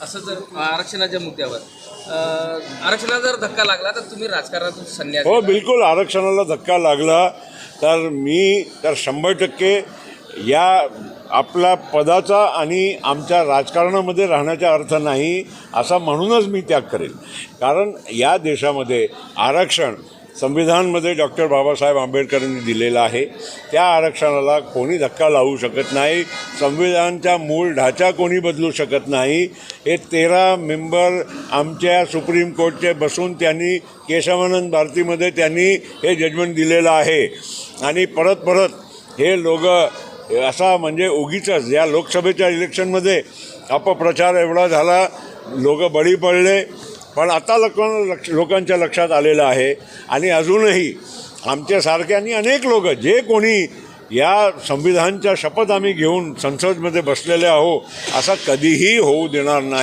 असं जर आरक्षणाच्या मुद्द्यावर आरक्षणाला जर धक्का लागला तर तुम्ही राजकारणातून संन्यास हो, घेता? बिलकुल. आरक्षणाला धक्का लागला तर मी 100% या आपल्या पदाचा आणि आमच्या राजकारणामध्ये राहण्याचा अर्थ नाही असा म्हणूनच मी त्याग करेल. कारण या देशामध्ये आरक्षण संविधानमध्ये डॉक्टर बाबासाहेब आंबेडकरांनी दिलेलं आहे. त्या आरक्षणाला कोणी धक्का लावू शकत नाही. संविधानचा मूळ ढाचा कोणी बदलू शकत नाही. हे 13 मेंबर आमच्या सुप्रीम कोर्टचे बसून त्यांनी केशवानंद भारतीमध्ये त्यांनी हे जजमेंट दिलेलं आहे. आणि परत हे लोक असा म्हणजे उगीचच या लोकसभेच्या इलेक्शनमध्ये अपप्रचार एवढा झाला, लोक बळी पडले. पण आता लोकांच्या लक्षात आलेलं आहे आणि अजूनही आमच्यासारख्यांनी अनेक लोक जे कोणी या संविधानच्या शपथ आम्ही घेऊन संसदेमध्ये बसलेले आहो असं कधीही होऊ देणार नाही.